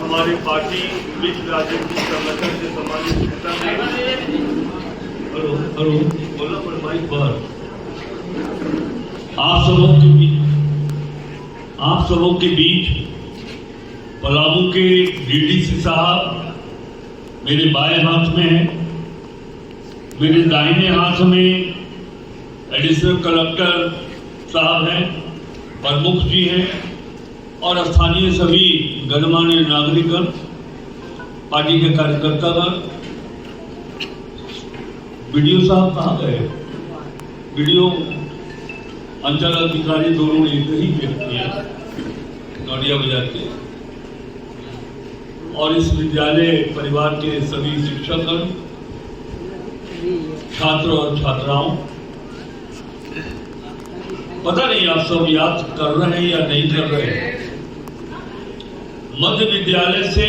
हमारी पार्टी विश्व राजनीतिक संगठन से सम्मानित नेता बोला पर माइक बाहर आप सबों के बीच पलामू के डीडीसी साहब मेरे बाएं हाथ में है, मेरे दाहिने हाथ में एडिशनल कलेक्टर साहब हैं, प्रमुख जी हैं और स्थानीय सभी गणमान्य नागरिकगण, पार्टी के कार्यकर्तागण। वीडियो साहब कहाँ गए? वीडियो अंचल अधिकारी दोनों एक ही व्यक्ति है, नौडिया बाजार के। और इस विद्यालय परिवार के सभी शिक्षकगण, छात्र और छात्राओं, पता नहीं आप सब याद कर रहे हैं या नहीं कर रहे हैं, मध्य विद्यालय से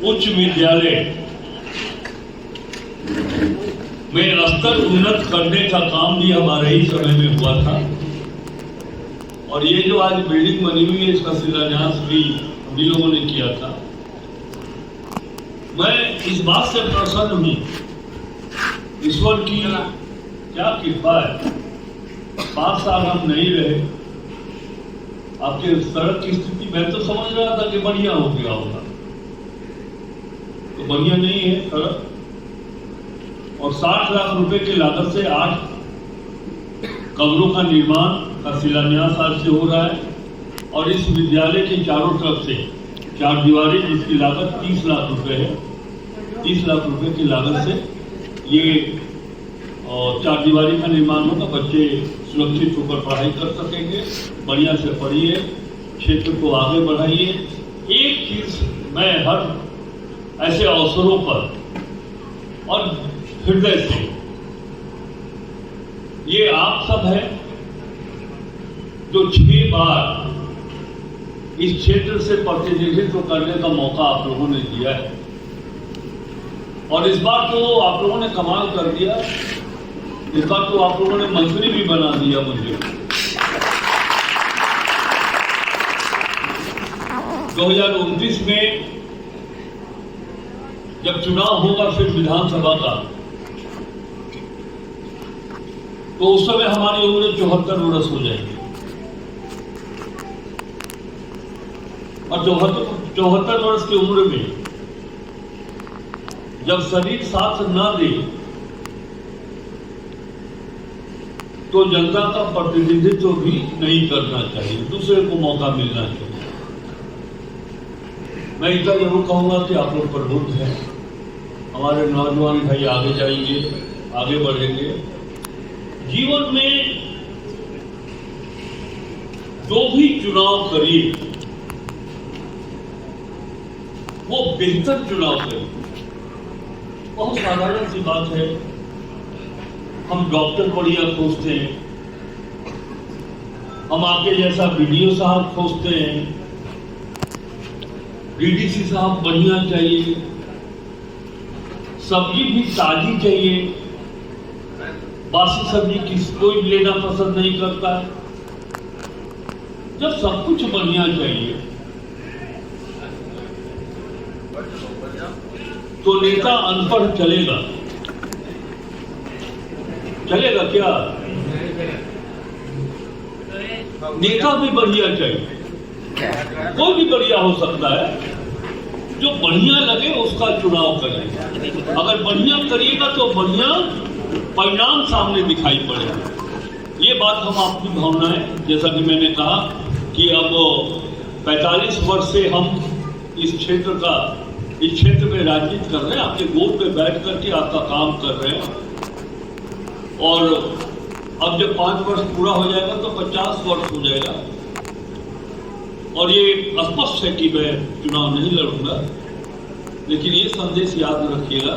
उच्च विद्यालय में स्तर उन्नत करने का काम भी हमारे ही समय में हुआ था। और ये जो आज बिल्डिंग बनी हुई है, इसका शिलान्यास भी हम लोगों ने किया था। मैं इस बात से प्रसन्न हूं, ईश्वर की क्या कृपा है, 5 साल हम नहीं रहे। आपके सड़क की स्थिति मैं तो समझ रहा था कि बढ़िया हो गया होगा, तो बढ़िया नहीं है सड़क। और 60 लाख रुपए की लागत से 8 कमरों का निर्माण का शिलान्यास आज से हो रहा है। और इस विद्यालय के चारों तरफ से 4 दीवारें, जिसकी लागत 30 लाख रुपए है, 30 लाख रुपए की लागत से ये 4 दीवारी का निर्माण होगा। बच्चे सुरक्षित होकर पढ़ाई कर सकेंगे। बढ़िया से पढ़िए, क्षेत्र को आगे बढ़ाइए। एक चीज मैं हर ऐसे अवसरों पर और हृदय से, ये आप सब है जो 6 बार इस क्षेत्र से प्रतिनिधित्व करने का मौका आप लोगों ने दिया है। और इस बार तो आप लोगों ने कमाल कर दिया, इस बार तो आप लोगों ने मंत्री भी बना दिया मुझे। 2029 में जब चुनाव होगा फिर विधानसभा का, तो उस समय हमारी उम्र 74 वर्ष हो जाएगी। और 74 वर्ष की उम्र में जब शरीर साथ ना दे तो जनता का प्रतिनिधित्व भी नहीं करना चाहिए, दूसरे को मौका मिलना चाहिए। मैं इतना जरूर कहूंगा कि आप लोग प्रबुद्ध हैं, हमारे नौजवान भाई आगे जाएंगे, आगे बढ़ेंगे। जीवन में जो भी चुनाव करिए वो बेहतर चुनाव करिए। बहुत साधारण सी बात है, हम डॉक्टर बढ़िया खोजते हैं, हम आपके जैसा वीडियो साहब खोजते हैं, डीडीसी साहब बढ़िया चाहिए, सब्जी भी ताजी चाहिए, बासी सब्जी किसी कोई लेना पसंद नहीं करता। जब सब कुछ बढ़िया चाहिए तो नेता अनपढ़ चलेगा? चलेगा क्या? नेता भी बढ़िया चाहिए, कोई भी बढ़िया हो सकता है, जो बढ़िया लगे उसका चुनाव करें। अगर बढ़िया करिएगा तो बढ़िया परिणाम सामने दिखाई पड़ेगा। ये बात हम अपनी भावनाएं, जैसा कि मैंने कहा कि अब 45 वर्ष से हम इस क्षेत्र में राजनीति कर रहे हैं, आपके गोद पे बैठ करके आपका काम कर रहे हैं। और अब जब 5 वर्ष पूरा हो जाएगा तो 50 वर्ष हो जाएगा। और ये स्पष्ट है कि मैं चुनाव नहीं लड़ूंगा, लेकिन ये संदेश याद रखिएगा,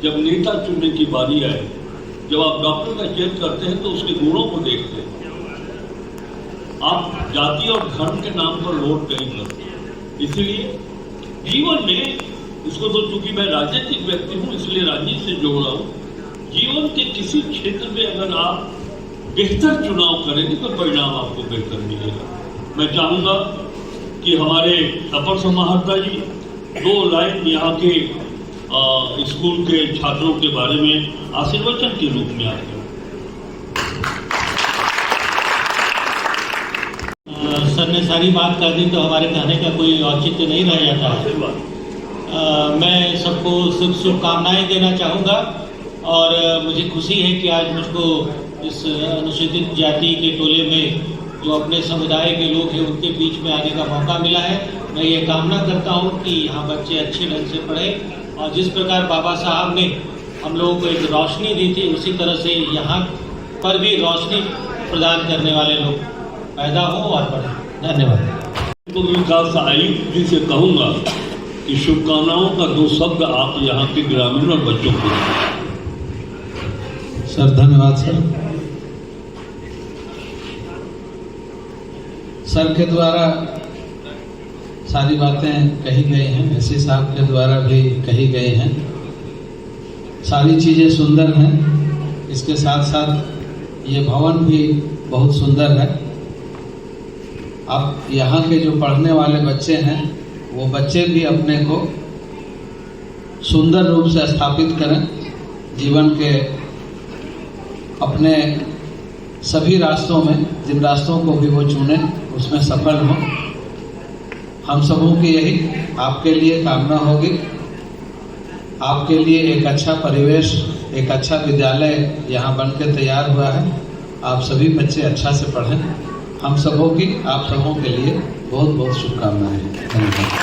जब नेता चुनने की बारी आए, जब आप डॉक्टर का चयन करते हैं तो उसके गुणों को देखते हैं। आप जाति और धर्म के नाम पर वोट नहीं करते। इसलिए जीवन में, इसको तो चूंकि मैं राजनीतिक व्यक्ति हूं इसलिए राजनीति से जोड़ रहा हूं, जीवन के किसी क्षेत्र में अगर आप बेहतर चुनाव करेंगे तो परिणाम आपको बेहतर मिलेगा। मैं चाहूंगा कि हमारे अपर समाहर्ता जी 2 लाइन यहाँ के स्कूल के छात्रों के बारे में आशीर्वचन के रूप में आते हैं। सर ने सारी बात कर दी तो हमारे कहने का कोई औचित्य नहीं रह जाता है। मैं सबको सिर्फ शुभकामनाएं देना चाहूँगा और मुझे खुशी है कि आज मुझको इस अनुसूचित जाति के टोले में जो अपने समुदाय के लोग हैं उनके बीच में आने का मौका मिला है। मैं ये कामना करता हूँ कि यहाँ बच्चे अच्छे ढंग से पढ़ें और जिस प्रकार बाबा साहब ने हम लोगों को एक रोशनी दी थी उसी तरह से यहाँ पर भी रोशनी प्रदान करने वाले लोग पैदा हों और पढ़ें। धन्यवाद। तो विकास आयुक्त जी से कहूँगा कि शुभकामनाओं का 2 शब्द आप यहाँ के ग्रामीण और बच्चों को। सर धन्यवाद सर। सर के द्वारा सारी बातें कही गई हैं, एससी साहब के द्वारा भी कही गई हैं। सारी चीज़ें सुंदर हैं, इसके साथ साथ ये भवन भी बहुत सुंदर है। अब यहाँ के जो पढ़ने वाले बच्चे हैं वो बच्चे भी अपने को सुंदर रूप से स्थापित करें, जीवन के अपने सभी रास्तों में जिन रास्तों को भी वो चुने उसमें सफल हों। हम सबों की यही आपके लिए कामना होगी। आपके लिए एक अच्छा परिवेश, एक अच्छा विद्यालय यहाँ बनकर तैयार हुआ है। आप सभी बच्चे अच्छा से पढ़ें। हम सबों की, आप सबों के लिए बहुत बहुत शुभकामनाएं। धन्यवाद।